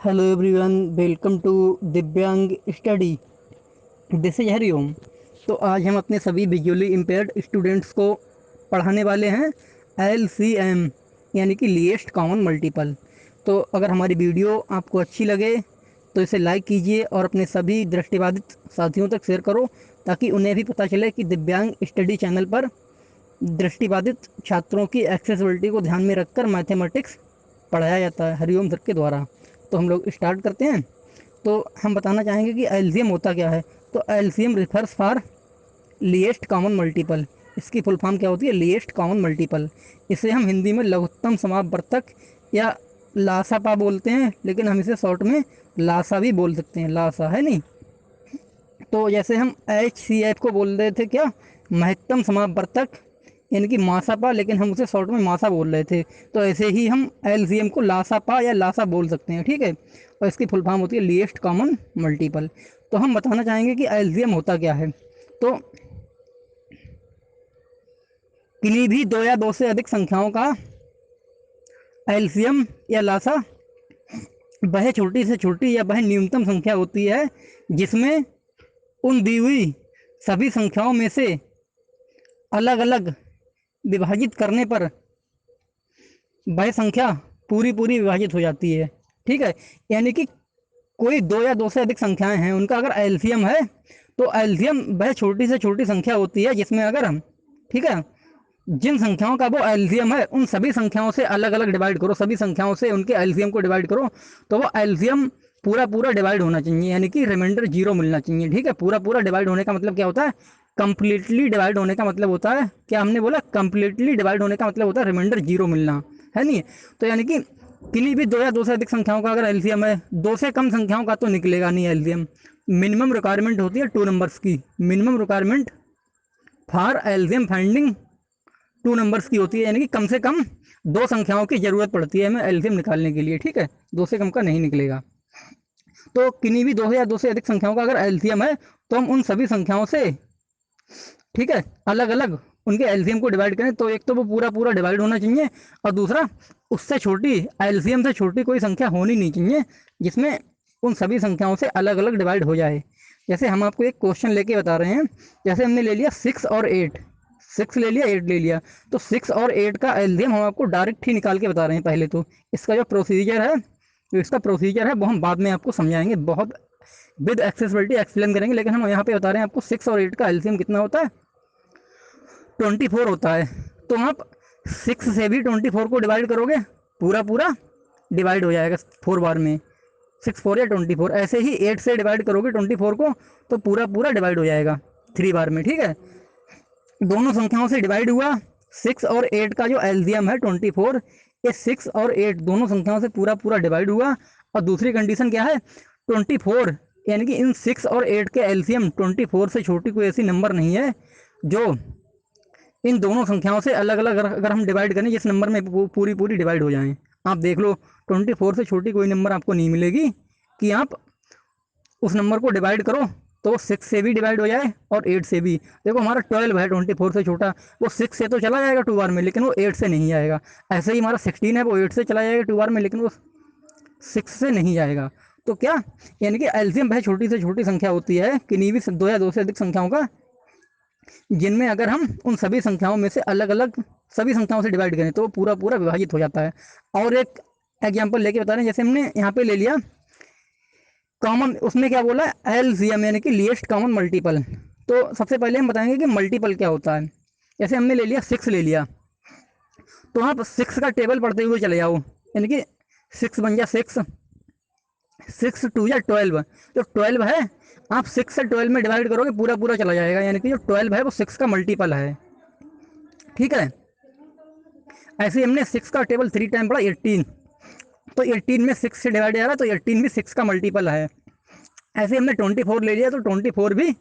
Hello everyone, welcome to दिव्यांग study. This is Hariom. तो आज हम अपने सभी विजुअली इम्पेयर्ड स्टूडेंट्स को पढ़ाने वाले हैं LCM यानी कि लीस्ट कॉमन मल्टीपल। तो अगर हमारी वीडियो आपको अच्छी लगे तो इसे लाइक कीजिए और अपने सभी दृष्टिबाधित साथियों तक शेयर करो, ताकि उन्हें भी पता चले कि दिव्यांग स्टडी चैनल पर दृष्टिबाधित छात्रों की एक्सेसिबिलिटी को ध्यान में रखकर मैथमेटिक्स पढ़ाया जाता है हरिओम सर के द्वारा। तो हम लोग स्टार्ट करते हैं। तो हम बताना चाहेंगे कि एलसीएम होता क्या है। तो LCM refers for least common multiple. इसकी फुल फॉर्म क्या होती है? Least common multiple. इसे हम हिंदी में लघुत्तम समापवर्तक या लासापा बोलते हैं, लेकिन हम इसे शॉर्ट में लासा भी बोल सकते हैं। लासा है नहीं। तो जैसे हम HCF को बोल रहे थे क्या, महत्तम समापवर्तक, यानी कि मासापा, लेकिन हम उसे शॉर्ट में मासा बोल रहे थे। तो ऐसे ही हम LCM को लासापा या लासा बोल सकते हैं, ठीक है। और इसकी फुल फॉर्म होती है लीस्ट कॉमन मल्टीपल। तो हम बताना चाहेंगे कि LCM होता क्या है। तो किन्हीं भी दो या दो से अधिक संख्याओं का LCM या लासा वह छोटी से छोटी या वह न्यूनतम संख्या होती है जिसमें उन दी हुई सभी संख्याओं में से अलग अलग विभाजित करने पर वह संख्या पूरी पूरी विभाजित हो जाती है, ठीक है। यानी कि कोई दो या दो से अधिक संख्याएं हैं, उनका अगर एलसीएम है तो एलसीएम वह छोटी से छोटी संख्या होती है जिसमें अगर हम, ठीक है, जिन संख्याओं का वो एलसीएम है उन सभी संख्याओं से अलग अलग डिवाइड करो, सभी संख्याओं से उनके एलसीएम को डिवाइड करो, तो वो एलसीएम पूरा पूरा डिवाइड होना चाहिए, यानी कि रिमाइंडर जीरो मिलना चाहिए, ठीक है। पूरा पूरा डिवाइड होने का मतलब क्या होता है? कंप्लीटली डिवाइड होने का मतलब होता है, क्या हमने बोला? कंप्लीटली डिवाइड होने का मतलब होता है रिमाइंडर जीरो मिलना, है नहीं। तो यानी कि किन्हीं भी दो या दो से अधिक संख्याओं का अगर एलसीएम है, दो से कम संख्याओं का तो निकलेगा नहीं एलसीएम। मिनिमम रिक्वायरमेंट होती है टू नंबर्स की। Minimum requirement for LCM finding two numbers की होती है, यानी कि कम से कम दो संख्याओं की जरूरत पड़ती है हमें एलसीएम निकालने के लिए, ठीक है। दो से कम का नहीं निकलेगा। तो किन्हीं भी दो या दो से अधिक संख्याओं का अगर एलसीएम है तो हम उन सभी संख्याओं से, ठीक है, अलग अलग उनके एलसीएम को डिवाइड करें तो एक तो वो पूरा पूरा डिवाइड होना चाहिए, और दूसरा उससे छोटी, एलसीएम से छोटी कोई संख्या होनी नहीं चाहिए जिसमें उन सभी संख्याओं से अलग अलग डिवाइड हो जाए। जैसे हम आपको एक क्वेश्चन लेके बता रहे हैं। जैसे हमने ले लिया 6 और 8, 6 ले लिया, 8 ले लिया, तो 6 और 8 का एलसीएम हम आपको डायरेक्ट ही निकाल के बता रहे हैं। पहले तो इसका जो प्रोसीजर है, वो हम बाद में आपको समझाएंगे, बहुत विद एक्सेसिबिलिटी एक्सप्लेन करेंगे, लेकिन हम यहाँ पे बता रहे हैं आपको 6 और 8 का एलसीएम कितना होता है? 24 होता है। तो आप 6 से भी 24 को डिवाइड करोगे, पूरा पूरा डिवाइड हो जाएगा 4 बार में। 6 4 या 24। ऐसे ही 8 से डिवाइड करोगे 24 को तो पूरा पूरा डिवाइड हो जाएगा 3 बार में, ठीक है। दोनों संख्याओं से डिवाइड हुआ। 6 और 8 का जो एलसीएम है 24, ये 6 और 8 दोनों संख्याओं से पूरा पूरा डिवाइड हुआ। और दूसरी कंडीशन क्या है? 24, यानी कि इन 6 और 8 के एलसीएम 24 से छोटी कोई ऐसी नंबर नहीं है जो इन दोनों संख्याओं से अलग अलग अगर हम डिवाइड करें जिस नंबर में पूरी पूरी डिवाइड हो जाएं। आप देख लो, 24 से छोटी कोई नंबर आपको नहीं मिलेगी कि आप उस नंबर को डिवाइड करो तो वो 6 से भी डिवाइड हो जाए और 8 से भी। देखो हमारा 12 है 24 से छोटा, वो 6 से तो चला जाएगा 2 बार में, लेकिन वो 8 से नहीं जाएगा। ऐसे ही हमारा 16 है, वो 8 से चला जाएगा 2 बार में, लेकिन वो 6 से नहीं जाएगा। तो क्या, यानी कि एलसीएम वह छोटी से छोटी संख्या होती है किन्हीं भी दो या दो से अधिक संख्याओं का जिनमें अगर हम उन सभी संख्याओं में से अलग अलग सभी संख्याओं से डिवाइड करें तो वो पूरा पूरा विभाजित हो जाता है। और एक एग्जाम्पल लेके बता रहे हैं। जैसे हमने यहाँ पे ले लिया कॉमन, उसमें क्या बोला? एलसीएम यानी कि लीस्ट कॉमन मल्टीपल। तो सबसे पहले हम बताएंगे कि मल्टीपल क्या होता है। जैसे हमने ले लिया 6 ले लिया, तो आप 6 का टेबल पढ़ते हुए चले जाओ, यानी कि 6 बन जा 6, 6 2 या 12। जो 12 है आप 6 से 12 में डिवाइड करोगे पूरा पूरा चला जाएगा, यानी कि जो 12 है वो 6 का मल्टीपल है, ठीक है। ऐसे ही हमने 6 का टेबल 3 टाइम पढ़ा 18, तो 18 में 6 से डिवाइड जा रहा है तो 18 भी 6 का मल्टीपल है। ऐसे हमने 24 ले लिया तो 24 भी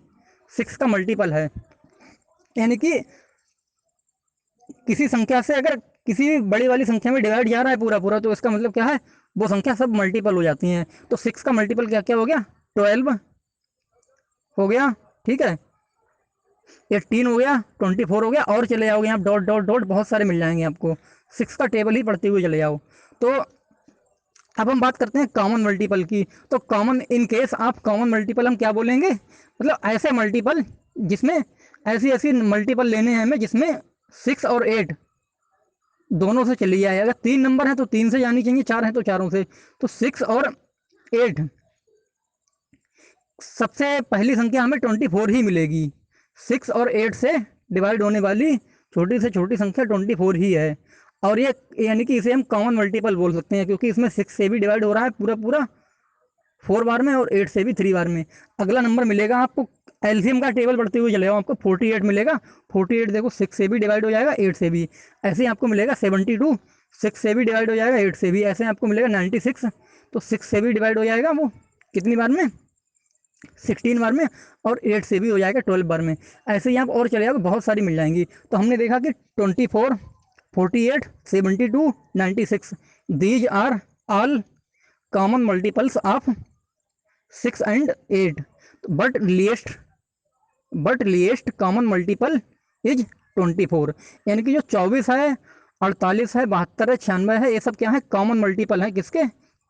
6 का मल्टीपल है। यानी कि किसी संख्या से अगर किसी भी बड़ी वाली संख्या में डिवाइड जा रहा है पूरा पूरा, तो इसका मतलब क्या है? वो संख्या सब मल्टीपल हो जाती हैं। तो 6 का मल्टीपल क्या क्या हो गया? 12 हो गया, ठीक है, 18 हो गया, 24 हो गया, और चले जाओगे आप डॉट डॉट डॉट, बहुत सारे मिल जाएंगे आपको। 6 का टेबल ही पढ़ते हुए चले जाओ। तो अब हम बात करते हैं कॉमन मल्टीपल की। तो कॉमन इन केस आप कॉमन मल्टीपल हम क्या बोलेंगे, मतलब ऐसे मल्टीपल जिसमें ऐसी ऐसी मल्टीपल लेने हैं हमें जिसमें 6 और 8 दोनों से चली जाए। अगर 3 नंबर है तो 3 से जानी चाहिए, 4 है तो चारों से। तो 6 और 8, सबसे पहली संख्या हमें 24 ही मिलेगी। 6 और 8 से डिवाइड होने वाली छोटी से छोटी संख्या 24 ही है। और ये यानी कि इसे हम कॉमन मल्टीपल बोल सकते हैं, क्योंकि इसमें 6 से भी डिवाइड हो रहा है पूरा पूरा 4 बार में, और 8 से भी 3 बार में। अगला नंबर मिलेगा आपको, एलसीएम का टेबल बढ़ते हुए चले जाओ, आपको 48 मिलेगा। 48 देखो 6 से भी डिवाइड हो जाएगा, 8 से भी। ऐसे ही आपको मिलेगा 72, 6 से भी डिवाइड हो जाएगा, 8 से भी। ऐसे आपको मिलेगा 96, तो 6 से भी डिवाइड हो जाएगा वो कितनी बार में, 16 बार में। और 8 से भी हो जाएगा 12 बार में। ऐसे ही आप और चले जाओगे, बहुत सारी मिल जाएंगी। तो हमने देखा कि 24, 48, 72, 96, these are all common multiples of 6 and 8। But least common multiple is 24। यानी कि जो 24 है, 48 है, 72 है, 96 है, ये सब क्या है, कॉमन मल्टीपल है किसके,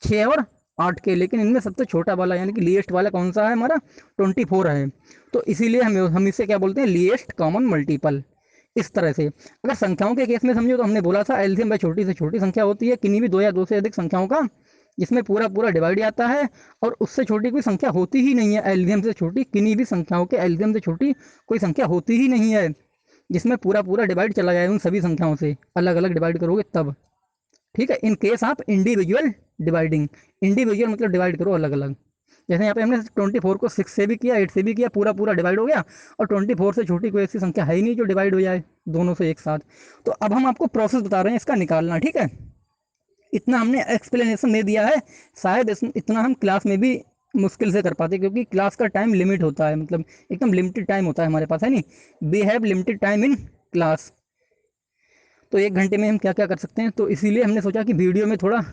6 और 8 के। लेकिन इनमें सबसे छोटा वाला यानी कि लीएस्ट वाला कौन सा है हमारा, 24 है। तो इसीलिए हम इसे क्या बोलते हैं, लीएस्ट कॉमन मल्टीपल। इस तरह से अगर संख्याओं के केस में समझो तो हमने बोला था एलसीएम भाई छोटी से छोटी संख्या होती है, किन्हीं भी दो या दो से अधिक संख्याओं का जिसमें पूरा पूरा डिवाइड आता है, और उससे छोटी कोई संख्या होती ही नहीं है। एलसीएम से छोटी किन्हीं भी संख्याओं के एलसीएम से छोटी कोई संख्या होती ही नहीं है जिसमें पूरा पूरा डिवाइड चला जाए उन सभी संख्याओं से, अलग अलग डिवाइड करोगे तब। ठीक है, in case of individual dividing. Individual मतलब डिवाइड करो अलग अलग। जैसे यहाँ पे हमने 24 को 6 से भी किया, 8 से भी किया, पूरा पूरा डिवाइड हो गया। और 24 से छोटी कोई ऐसी संख्या है ही नहीं जो डिवाइड हो जाए दोनों से एक साथ। तो अब हम आपको प्रोसेस बता रहे हैं इसका निकालना। ठीक है, इतना हमने एक्सप्लेनेशन दे दिया है। शायद इतना हम क्लास में भी मुश्किल से कर पाते, क्योंकि क्लास का टाइम लिमिट होता है, मतलब एकदम लिमिटेड टाइम होता है हमारे पास, है नहीं। We have limited time in class. तो 1 घंटे में हम क्या क्या कर सकते हैं, तो इसीलिए हमने सोचा कि वीडियो में थोड़ा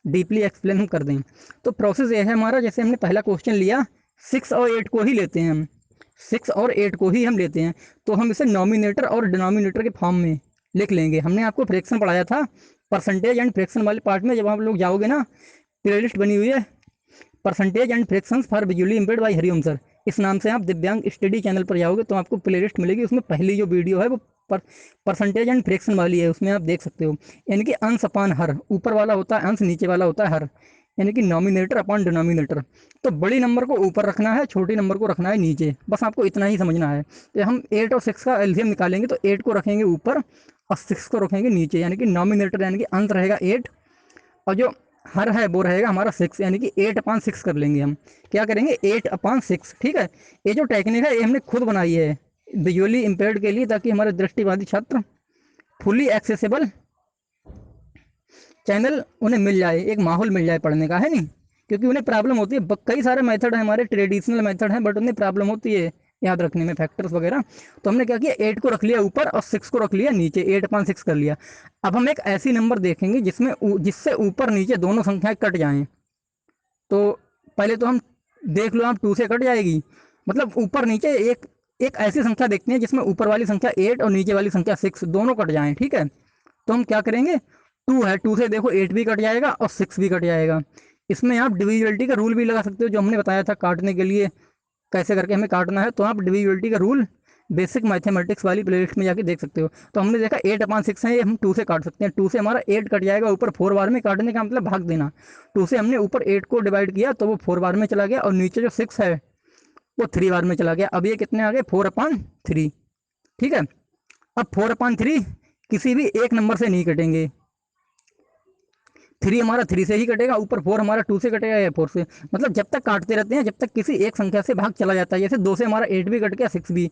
डीपली एक्सप्लेन हम कर दें। तो प्रोसेस ये है हमारा, जैसे हमने पहला क्वेश्चन लिया, 6 और 8 को ही लेते हैं हम, 6 और 8 को ही हम लेते हैं। तो हम इसे नॉमिनेटर और डिनोमिनेटर के फॉर्म में लिख लेंगे। हमने आपको फ्रैक्शन पढ़ाया था परसेंटेज एंड फ्रैक्शन वाले पार्ट में, जब आप लोग जाओगे ना, प्ले लिस्ट बनी हुई है percentage and fractions for visually impaired by Hariom sir, इस नाम से आप दिव्यांग स्टडी चैनल पर जाओगे तो आपको प्ले लिस्ट मिलेगी। उसमें पहली जो वीडियो है वो परसेंटेज एंड फ्रैक्शन वाली है, उसमें आप देख सकते हो। यानी कि अंश अपान हर, ऊपर वाला होता है अंश, नीचे वाला होता है हर, यानी कि नॉमिनेटर अपॉन डिनोमिनेटर। तो बड़ी नंबर को ऊपर रखना है, छोटी नंबर को रखना है नीचे, बस आपको इतना ही समझना है। तो हम 8 और 6 का एलसीएम निकालेंगे तो 8 को रखेंगे ऊपर और 6 को रखेंगे नीचे, यानी कि नॉमिनेटर यानी कि अंश रहेगा 8, और जो हर है वो रहेगा हमारा 6, यानी कि 8/6 कर लेंगे हम। क्या करेंगे, 8/6। ठीक है, ये जो टेक्निक है ये हमने खुद बनाई है विजुअली इम्पेयर्ड के लिए, ताकि हमारे दृष्टिबाधित छात्र फुली एक्सेसिबल चैनल उन्हें मिल जाए, एक माहौल मिल जाए पढ़ने का, है नहीं। क्योंकि उन्हें प्रॉब्लम होती है, कई सारे मेथड है हमारे ट्रेडिशनल मेथड हैं, बट उन्हें प्रॉब्लम होती है याद रखने में, फैक्टर्स वगैरह। तो हमने क्या किया, 8 को रख लिया ऊपर और 6 को रख लिया नीचे, 8/6 कर लिया। अब हम एक ऐसी नंबर देखेंगे जिससे ऊपर नीचे दोनों संख्याएं कट जाएं। तो पहले तो हम देख लो, आप 2 से कट जाएगी, मतलब ऊपर नीचे एक एक ऐसी संख्या देखते हैं जिसमें ऊपर वाली संख्या 8 और नीचे वाली संख्या 6 दोनों कट जाएं। ठीक है, तो हम क्या करेंगे, 2 है, 2 से देखो 8 भी कट जाएगा और 6 भी कट जाएगा। इसमें आप डिविजिबिलिटी का रूल भी लगा सकते हो, जो हमने बताया था काटने के लिए कैसे करके हमें काटना है। तो आप डिविजिबिलिटी का रूल बेसिक मैथमेटिक्स वाली प्लेलिस्ट में जाके देख सकते हो। तो हमने देखा 8/6 है, ये हम 2 से काट सकते हैं। 2 से हमारा 8 कट जाएगा ऊपर 4 बार में, काटने का मतलब भाग देना। 2 से हमने ऊपर 8 को डिवाइड किया तो वो 4 बार में चला गया, और नीचे जो 6 है वो 3 बार में चला गया। अब ये कितने आ गए, 4/3। ठीक है, अब 4/3 किसी भी एक नंबर से नहीं कटेंगे। 3 हमारा 3 से ही कटेगा, ऊपर 4 हमारा 2 से कटेगा या 4 से, मतलब जब तक काटते रहते हैं जब तक किसी एक संख्या से भाग चला जाता है। जैसे 2 से हमारा 8 भी कट गया, 6 भी,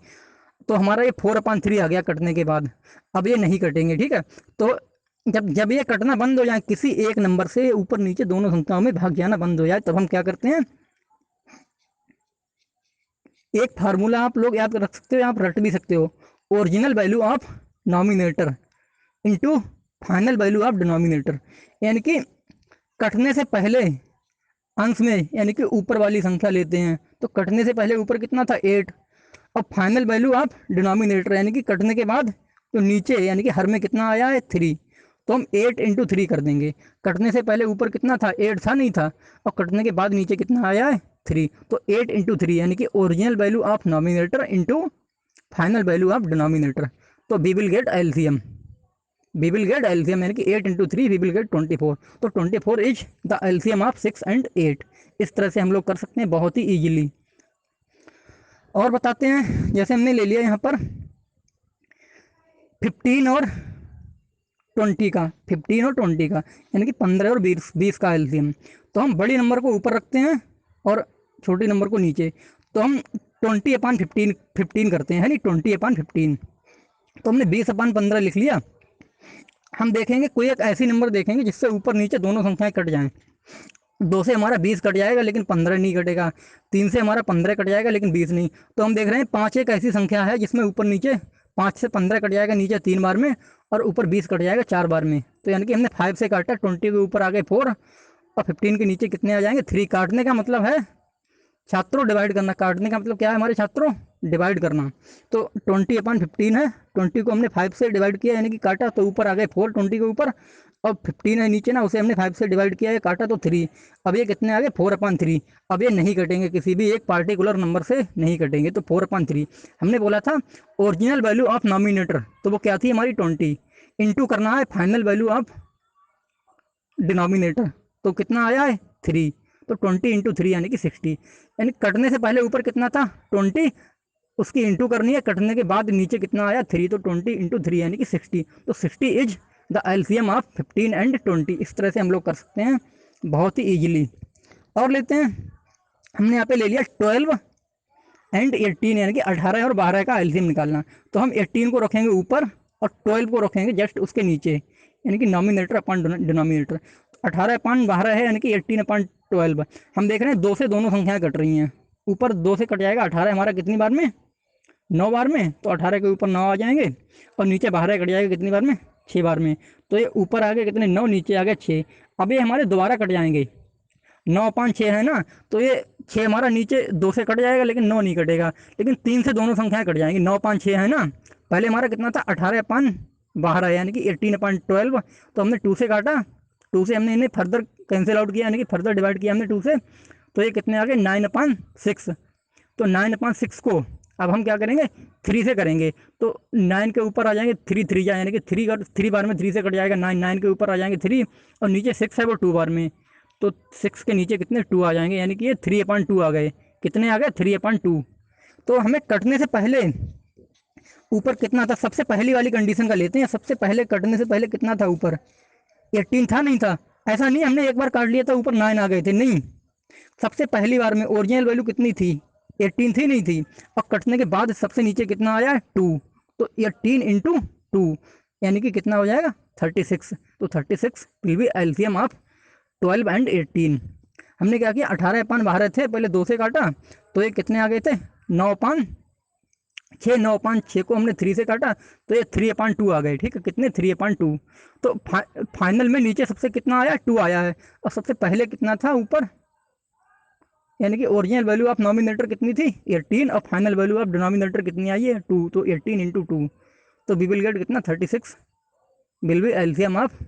तो हमारा ये 4/3 आ गया कटने के बाद। अब ये नहीं कटेंगे। ठीक है, तो जब जब ये कटना बंद हो जाए, किसी एक नंबर से ऊपर नीचे दोनों संख्याओं में भाग जाना बंद हो जाए, तब हम क्या करते हैं, एक फार्मूला आप लोग याद रख सकते हो, आप रट भी सकते हो, original value of nominator into final value of denominator. यानी कि कटने से पहले अंश में यानी कि ऊपर वाली संख्या लेते हैं, तो कटने से पहले ऊपर कितना था, 8, और फाइनल वैल्यू ऑफ डिनोमिनेटर यानी कि कटने के बाद जो नीचे यानी कि हर में कितना आया है, 3। तो हम 8 इंटू 3 कर देंगे। कटने से पहले ऊपर कितना था, 8 था, नहीं था, और कटने के बाद नीचे कितना आया है, 3। तो 8 इंटू 3 यानी कि original value of nominator into final value of denominator. तो we will get LCM, we will get LCM यानी कि 8 इंटू 3 वी विल गेट 24। तो 24 is the LCM of 6 and 8। इस तरह से हम लोग कर सकते हैं बहुत ही ईजिली। और बताते हैं, जैसे हमने ले लिया यहाँ पर 15 और 20 का, 15 और 20 का यानी कि 15 और 20 का एलसीएम। तो हम बड़ी नंबर को ऊपर रखते हैं और छोटी नंबर को नीचे। तो हम 20/15 करते हैं, है नहीं, 20/15। तो हमने 20/15 लिख लिया। हम देखेंगे कोई एक ऐसी नंबर देखेंगे जिससे ऊपर नीचे दोनों संख्याएं कट जाएं। 2 से हमारा 20 कट जाएगा लेकिन 15 नहीं कटेगा, 3 से हमारा 15 कट जाएगा लेकिन 20 नहीं। तो हम देख रहे हैं 5 एक ऐसी संख्या है जिसमें ऊपर नीचे 5 से 15 कट जाएगा नीचे 3 बार में, और ऊपर 20 कट जाएगा 4 बार में। तो यानी कि हमने 5 से काटा, 20 के ऊपर आ गए 4 और 15 के नीचे कितने आ जाएंगे, 3। काटने का मतलब है छात्रों डिवाइड करना, काटने का मतलब क्या है हमारे छात्रों, डिवाइड करना। तो 20/15 है, 20 को हमने 5 से डिवाइड किया यानी कि काटा, तो ऊपर आ गए 4 20 के ऊपर, और 15 है नीचे ना, उसे हमने 5 से डिवाइड किया है, काटा तो 3। अब ये कितने आ गए, 4/3। अब ये नहीं कटेंगे, किसी भी एक पार्टिकुलर नंबर से नहीं कटेंगे। तो 4/3 हमने बोला था ओरिजिनल वैल्यू ऑफ नॉमिनेटर, तो वो क्या थी हमारी 20, इंटू करना है फाइनल वैल्यू ऑफ डिनोमिनेटर, तो कितना आया है 3। तो 20 इंटू 3 यानी कि 60, यानी कटने से पहले ऊपर कितना था 20, उसकी इंटू करनी है, कटने के बाद नीचे कितना आया 3। तो 20 इंटू 3 यानी कि 60। तो 60 is the LCM of 15 and 20। इस तरह से हम लोग कर सकते हैं बहुत ही ईजिली। और लेते हैं, हमने यहाँ पे ले लिया 12 एंड 18 यानी कि 18 और 12 का एलसीएम निकालना। तो हम 18 को रखेंगे ऊपर और 12 को रखेंगे जस्ट उसके नीचे, यानी कि नॉमिनेटर अपॉन डिनोमिनेटर। 18/12 है यानी कि 18/12। हम देख रहे हैं 2 से दोनों संख्याएं कट रही हैं, ऊपर 2 से कट जाएगा 18 हमारा कितनी बार में, 9 बार में। तो 18 के ऊपर 9 आ जाएंगे, और नीचे 12 कट जाएगा कितनी बार में, 6 बार में। तो ये ऊपर आ गए कितने, 9, नीचे आ गए 6। अब ये हमारे दोबारा कट जाएंगे, 9/6 है ना, तो ये 6 हमारा नीचे 2 से कट जाएगा लेकिन 9 नहीं कटेगा, लेकिन 3 से दोनों संख्याएं कट जाएंगी। 9/6 है ना, पहले हमारा कितना था 18/12 यानी कि 18/12। तो हमने 2 से काटा, 2 से हमने इन्हें फर्दर कैंसिल आउट किया यानी कि फर्दर डिवाइड किया हमने 2 से। तो ये कितने आ गए 9/6। तो 9/6 को अब हम क्या करेंगे, 3 से करेंगे। तो 9 के ऊपर आ जाएंगे 3, 3 जाए यानी कि 3 बार में 3 से कट जाएगा 9, 9 के ऊपर आ जाएंगे 3, और नीचे 6 है वो 2 बार में। तो 6 के नीचे कितने 2 आ जाएंगे, यानी कि ये 3/2 आ गए। कितने आ गए 3/2। तो हमें कटने से पहले ऊपर कितना था, सबसे पहली वाली कंडीशन का लेते हैं। सबसे पहले कटने से पहले कितना था ऊपर, 18 था, नहीं था, ऐसा नहीं हमने एक बार काट लिया था ऊपर 9 आ गए थे, नहीं। सबसे पहली बार में ओरिजिनल वैल्यू कितनी थी, 18 थी, नहीं थी। और कटने के बाद सबसे नीचे कितना आया है 2। तो 18 इंटू 2 यानी कि कितना हो जाएगा 36। तो 36 will be LCM of 12 and 18। हमने क्या किया, 18/12 थे, पहले 2 से काटा, तो ये कितने आ गए थे 9/6। 9/6 को हमने 3 से काटा, तो ये 3/2 आ गए। ठीक है, कितने 3/2। तो फाइनल में नीचे सबसे कितना आया 2 आया है, और सबसे पहले कितना था ऊपर, यानी कि ओरिजिनल वैल्यू ऑफ नॉमिनेटर कितनी थी 18, और फाइनल वैल्यू ऑफ डिनोमिनेटर कितनी आई है 2। तो 18 इंटू 2, तो वी विल गेट कितना 36 will be LCM of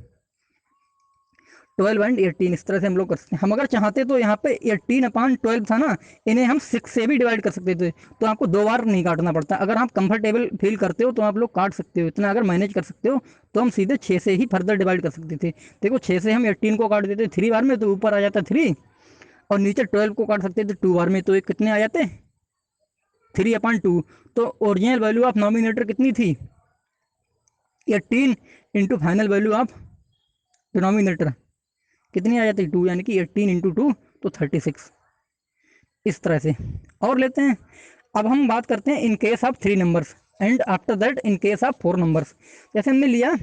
12 and 18। इस तरह से हम लोग कर सकते हैं। हम अगर चाहते तो यहाँ पे 18/12 था ना, इन्हें हम 6 से भी डिवाइड कर सकते थे, तो आपको 2 बार नहीं काटना पड़ता। अगर आप कंफर्टेबल फील करते हो तो आप लोग काट सकते हो, इतना अगर मैनेज कर सकते हो तो हम सीधे 6 से ही फर्दर डिवाइड कर सकते थे। देखो 6 से हम 18 को काट देते 3 बार में, तो ऊपर आ जाता 3, और नीचे 12 को काट सकते थे 2 बार में, तो ये कितने आ जाते 3/2। तो ओरिजिनल वैल्यू ऑफ नॉमिनेटर कितनी थी 18 into final value of denominator कितनी आ जाती 2, यानी कि 18 इंटू 2 तो 36। इस तरह से। और लेते हैं, अब हम बात करते हैं in case of 3 numbers and after that in case of 4 numbers. जैसे हमने लिया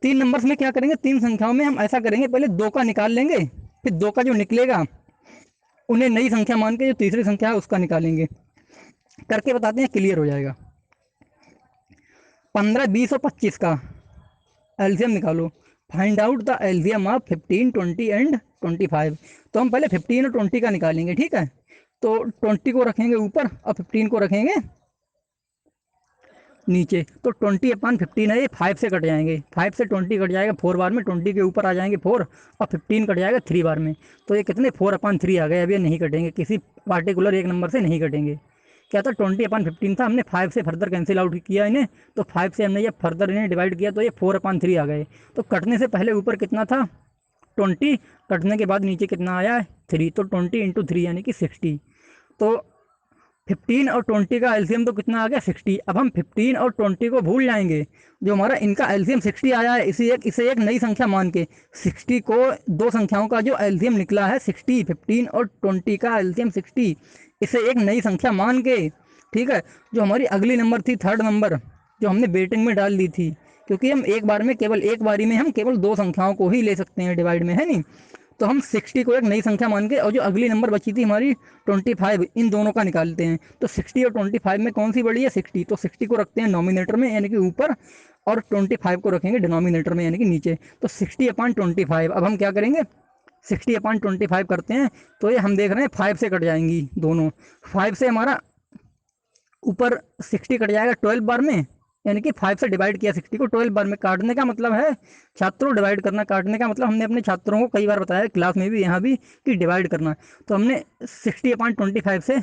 3 नंबर्स में क्या करेंगे, 3 संख्याओं में हम ऐसा करेंगे, पहले 2 का निकाल लेंगे, फिर 2 का जो निकलेगा उन्हें नई संख्या मान के जो तीसरी संख्या है उसका निकालेंगे। करके बताते हैं, क्लियर हो जाएगा। 15, 20 और 25 का एलसीएम निकालो। Find out the LCM of 15, 20 and 25। तो हम पहले 15 और 20 का निकालेंगे, ठीक है। तो 20 को रखेंगे ऊपर और 15 को रखेंगे नीचे, तो 20/15 है ये, 5 से कट जाएंगे, 5 से 20 कट जाएगा 4 बार में, 20 के ऊपर आ जाएंगे 4 और 15 कट जाएगा 3 बार में, तो ये कितने 4/3 आ गए। अब ये नहीं कटेंगे, किसी पार्टिकुलर एक नंबर से नहीं कटेंगे। क्या था 20/15 था, हमने 5 से फर्दर कैंसिल आउट किया इन्हें, तो 5 से हमने ये फर्दर इन्हें डिवाइड किया तो ये 4/3 आ गए। तो कटने से पहले ऊपर कितना था 20, कटने के बाद नीचे कितना आया है 3, तो 20 × 3 यानी कि 60। तो 15 और 20 का एलसीएम तो कितना आ गया 60। अब हम 15 और 20 को भूल जाएंगे, जो हमारा इनका एलसीएम 60 आया है, इसे एक नई संख्या मान के 60 को, दो संख्याओं का जो एलसीएम निकला है 60, 15 और 20 का एलसीएम 60, इसे एक नई संख्या मान के, ठीक है, जो हमारी अगली नंबर थी थर्ड नंबर, जो हमने बेटिंग में डाल दी थी, क्योंकि हम एक बार में केवल एक बारी में हम केवल दो संख्याओं को ही ले सकते हैं डिवाइड में, है नहीं। तो हम 60 को एक नई संख्या मान के, और जो अगली नंबर बची थी हमारी 25, इन दोनों का निकालते हैं। तो 60 और 25 में कौन सी बड़ी है 60, तो 60 को रखते हैं नॉमिनेटर में यानी कि ऊपर, और 25 को रखेंगे डिनोमिनेटर में यानी कि नीचे। तो 60/25, अब हम क्या करेंगे 60/25 करते हैं, तो ये हम देख रहे हैं 5 से कट जाएंगी दोनों, 5 से हमारा ऊपर 60 कट जाएगा 12 बार में, यानी कि 5 से डिवाइड किया 60 को 12 बार में। काटने का मतलब है छात्रों डिवाइड करना, काटने का मतलब हमने अपने छात्रों को कई बार बताया क्लास में भी, यहाँ भी, कि डिवाइड करना। तो हमने 60/25 से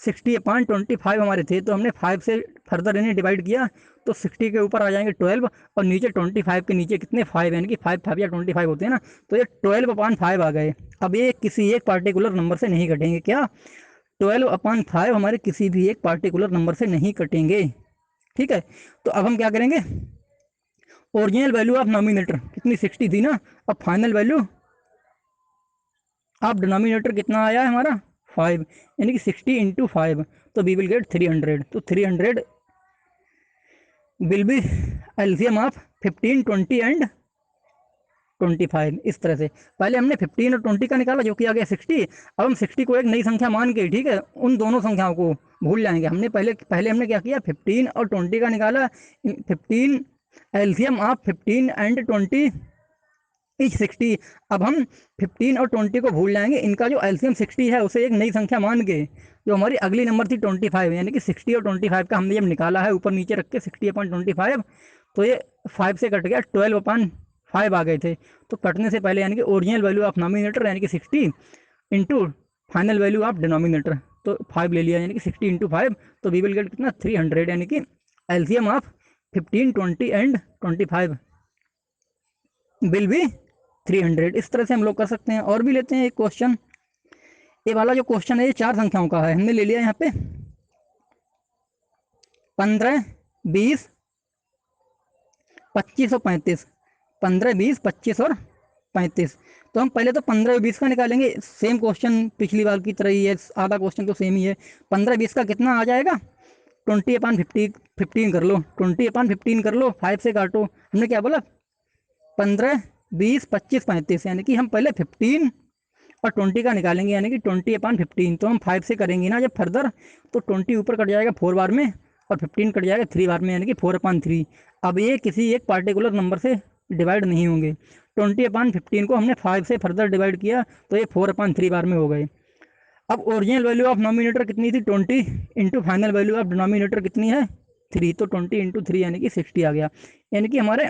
60/25 हमारे थे, तो हमने 5 से फर्दर इन्हें डिवाइड किया, तो 60 के ऊपर आ जाएंगे 12 और नीचे 25 के नीचे कितने 5, यानी कि 5 या 25 होते हैं ना, तो ये 12/5 आ गए। अब ये किसी एक पार्टिकुलर नंबर से नहीं कटेंगे, क्या 12/5 हमारे किसी भी एक पार्टिकुलर नंबर से नहीं कटेंगे, ठीक है। तो अब हम क्या करेंगे, ओरिजिनल वैल्यू ऑफ नॉमिनेटर कितनी 60 थी ना, अब फाइनल वैल्यू ऑफ डिनोमिनेटर कितना आया है हमारा 5, यानी कि 60 × 5, तो वी विल गेट 300। तो 300 will be LCM of 15, 20 and 25। इस तरह से पहले हमने 15 और 20 का निकाला जो कि आ गया 60। अब हम 60 को एक नई संख्या मान के, ठीक है, उन दोनों संख्याओं को भूल जाएंगे। हमने पहले हमने क्या किया 15 और 20 का निकाला, 15 एलसीएम ऑफ 15 एंड 20 इज 60। अब हम 15 और 20 को भूल जाएंगे, इनका जो एलसीएम 60 है उसे एक नई संख्या मान के, जो हमारी अगली नंबर थी 25, यानी कि 60 और 25 का हमने जब निकाला है ऊपर नीचे रख के 60/25, तो ये 5 से कट गया 12/5 आ गए थे। तो कटने से पहले यानी कि ओरिजिनल वैल्यू ऑफ नॉमिनेटर यानी कि 60 into final value of denominator, तो 5 ले लिया यानी कि 60 × 5, तो वी विल गेट कितना 300, यानी कि LCM of 15, 20 and 25 will be 300। इस तरह से हम लोग कर सकते हैं। और भी लेते हैं एक क्वेश्चन, ये वाला जो क्वेश्चन है ये 4 संख्याओं का है, हमने ले लिया यहाँ पे 15, 20, 25 और 35, 15, 20, 25 और 35। तो हम पहले तो 15 और 20 का निकालेंगे, सेम क्वेश्चन पिछली बार की तरह ही है, आधा क्वेश्चन तो सेम ही है। 15, 20 का कितना आ जाएगा 20/15 कर लो, 20/15 कर लो, 5 से काटो, हमने क्या बोला 15, 20, 25, 35, यानी कि हम पहले 15 और 20 का निकालेंगे, यानी कि 20/15। तो हम 5 से करेंगे ना जब फर्दर, तो 20 ऊपर कट जाएगा 4 बार में और 15 कट जाएगा 3 बार में, यानी कि 4/3। अब ये किसी एक पार्टिकुलर नंबर से डिवाइड नहीं होंगे। 20/15 को हमने 5 से फर्दर डिवाइड किया, तो ये 4/3 बार में हो गए। अब ओरिजिनल वैल्यू ऑफ नॉमिनेटर कितनी थी 20 into final value of denominator कितनी है 3, तो 20 × 3 यानी कि 60 आ गया। यानी कि हमारे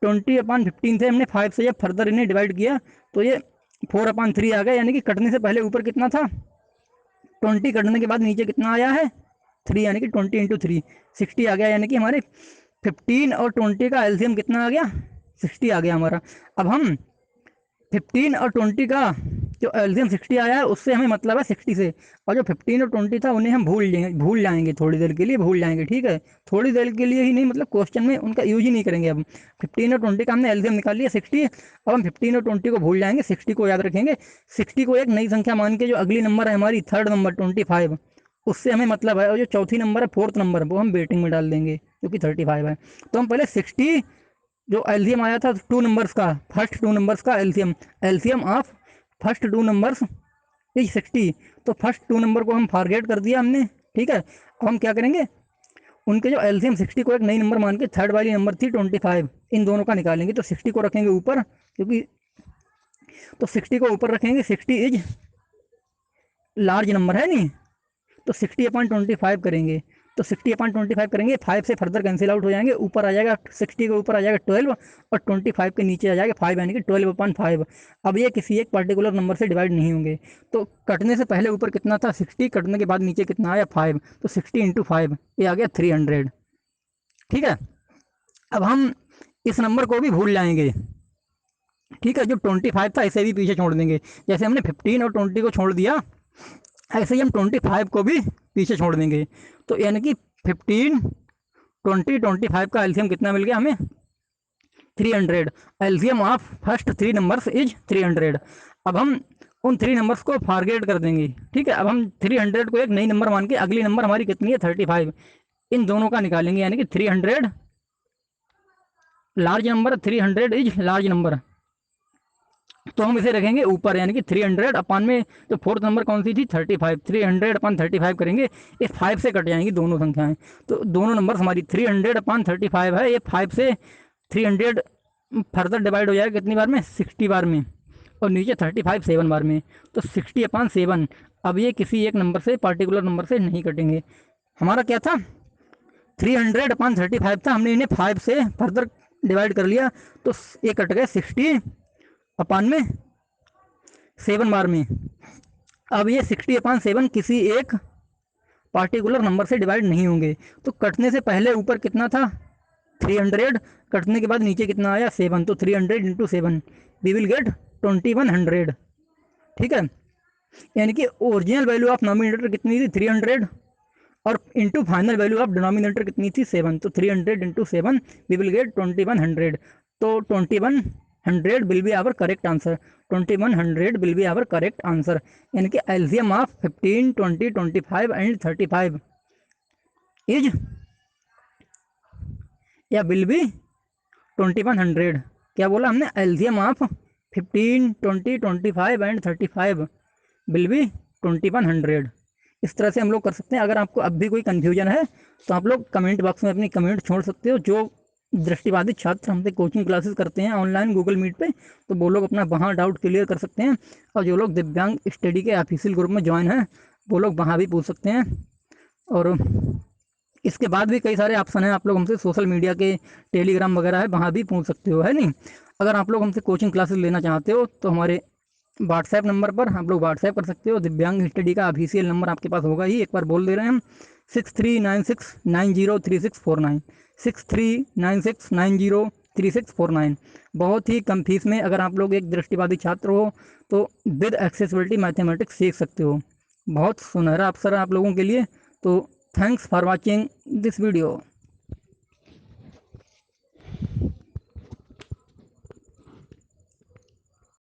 20/15 से हमने 5 से जब फर्दर इन्हें डिवाइड किया, तो ये 4/3 आ गया, यानी कि कटने से पहले ऊपर कितना था 20, कटने के बाद नीचे कितना आया है 3, यानी कि 20 × 3 60 आ गया। यानी कि हमारे 15 और 20 का एलसीएम कितना आ गया 60 आ गया हमारा। अब हम 15 और 20 का जो एलसीएम 60 आया है उससे हमें मतलब है 60 से, और जो 15 और 20 था उन्हें हम भूल जाएंगे थोड़ी देर के लिए, भूल जाएंगे, ठीक है, थोड़ी देर के लिए ही नहीं, मतलब क्वेश्चन में उनका यूज ही नहीं करेंगे। अब 15 और 20 का हमने एलसीएम निकाल लिया 60, अब हम 15 और 20 को भूल जाएंगे, 60 को याद रखेंगे। 60 को एक नई संख्या मान के जो अगली नंबर है हमारी थर्ड नंबर 25, उससे हमें मतलब है, और जो चौथी नंबर है फोर्थ नंबर वो हम बेटिंग में डाल देंगे जो कि 35 है। तो हम पहले 60 जो एलसीएम आया था 2 नंबर्स का, फर्स्ट 2 नंबर्स का LCM of first 2 numbers is 60, तो फर्स्ट 2 नंबर को हम फॉरगेट कर दिया हमने, ठीक है। अब हम क्या करेंगे उनके जो एलसीएम 60 को एक नई नंबर मान के थर्ड वाली नंबर थी 25, इन दोनों का निकालेंगे। तो 60 को रखेंगे ऊपर, क्योंकि तो 60 को ऊपर रखेंगे, 60 इज लार्ज नंबर है नहीं, तो 60/25 करेंगे, तो 60/25 करेंगे, 5 से फर्दर कैंसिल आउट हो जाएंगे, ऊपर आ जाएगा 60 के ऊपर आ जाएगा 12 और 25 के नीचे आ जाएगा 5 यानी कि 12/5। अब ये किसी एक पर्टिकुलर नंबर से डिवाइड नहीं होंगे। तो कटने से पहले ऊपर कितना था 60, कटने के बाद नीचे कितना आया 5, तो 60 × 5 ये आ गया 300। ठीक है, अब हम इस नंबर को भी भूल जाएंगे। ठीक है, जो 25 था इसे भी पीछे छोड़ देंगे, जैसे हमने 15 और 20 को छोड़ दिया ऐसे ही हम 25 को भी पीछे छोड़ देंगे। तो यानी कि 15, 20, 25 का एलसीएम कितना मिल गया हमें 300। LCM of first 3 numbers is 300। अब हम उन 3 नंबर्स को फॉरगेट कर देंगे। ठीक है, अब हम 300 को एक नई नंबर मान के अगली नंबर हमारी कितनी है 35, इन दोनों का निकालेंगे, यानी कि 300 large number, 300 is large number, तो हम इसे रखेंगे ऊपर, यानी कि 300 अपान में तो फोर्थ नंबर कौन सी थी 35, 300/35 करेंगे, इस 5 से कट जाएंगी दोनों संख्याएं। तो दोनों नंबर हमारी 300/35 है, ये 5 से 300 फर्दर डिवाइड हो जाएगा कितनी बार में 60 बार में, और नीचे 35 7 बार में, तो 60/7। अब ये किसी एक नंबर से पर्टिकुलर नंबर से नहीं कटेंगे। हमारा क्या था 300/35 था, हमने इन्हें 5 से फर्दर डिवाइड कर लिया, तो ये कट गए 60/7 बार में। अब ये 60/7 किसी एक पार्टिकुलर नंबर से डिवाइड नहीं होंगे। तो कटने से पहले ऊपर कितना था 300, कटने के बाद नीचे कितना आया 7, तो 300 × 7 वी विल गेट 2100। ठीक है, यानी कि ओरिजिनल वैल्यू ऑफ नॉमिनेटर कितनी थी 300 और into final value of denominator कितनी थी 7, तो 300 × 7 वी विल गेट 2100। तो 2100 will be our correct answer, 2100 will be our correct answer, यानी कि एलसीएम ऑफ 15, 20, 25 एंड 35 इज या विल बी 2100। क्या बोला हमने, LCM of 15, 20, 25 and 35 will be 2100। इस तरह से हम लोग कर सकते हैं। अगर आपको अब भी कोई कन्फ्यूजन है तो आप लोग कमेंट बॉक्स में अपनी कमेंट छोड़ सकते हो। जो दृष्टिबाधित छात्र हमसे कोचिंग क्लासेस करते हैं ऑनलाइन गूगल मीट पे, तो वो लोग अपना वहाँ डाउट क्लियर कर सकते हैं, और जो लोग दिव्यांग स्टडी के ऑफिशियल ग्रुप में ज्वाइन हैं वो लोग वहाँ भी पूछ सकते हैं। और इसके बाद भी कई सारे ऑप्शन हैं, आप लोग हमसे सोशल मीडिया के टेलीग्राम वगैरह है वहाँ भी पूछ सकते हो, है नहीं। अगर आप लोग हमसे कोचिंग क्लासेस लेना चाहते हो तो हमारे व्हाट्सएप नंबर पर आप लोग व्हाट्सएप कर सकते हो। दिव्यांग स्टडी का ऑफिशियल नंबर आपके पास होगा ही, एक बार बोल दे रहे हैं हम 6396903649, 6396903649। बहुत ही कम फीस में अगर आप लोग एक दृष्टिबाधित छात्र हो तो विद एक्सेसिबिलिटी मैथमेटिक्स सीख सकते हो। बहुत सुनहरा अवसर है आप लोगों के लिए। तो thanks for watching this video.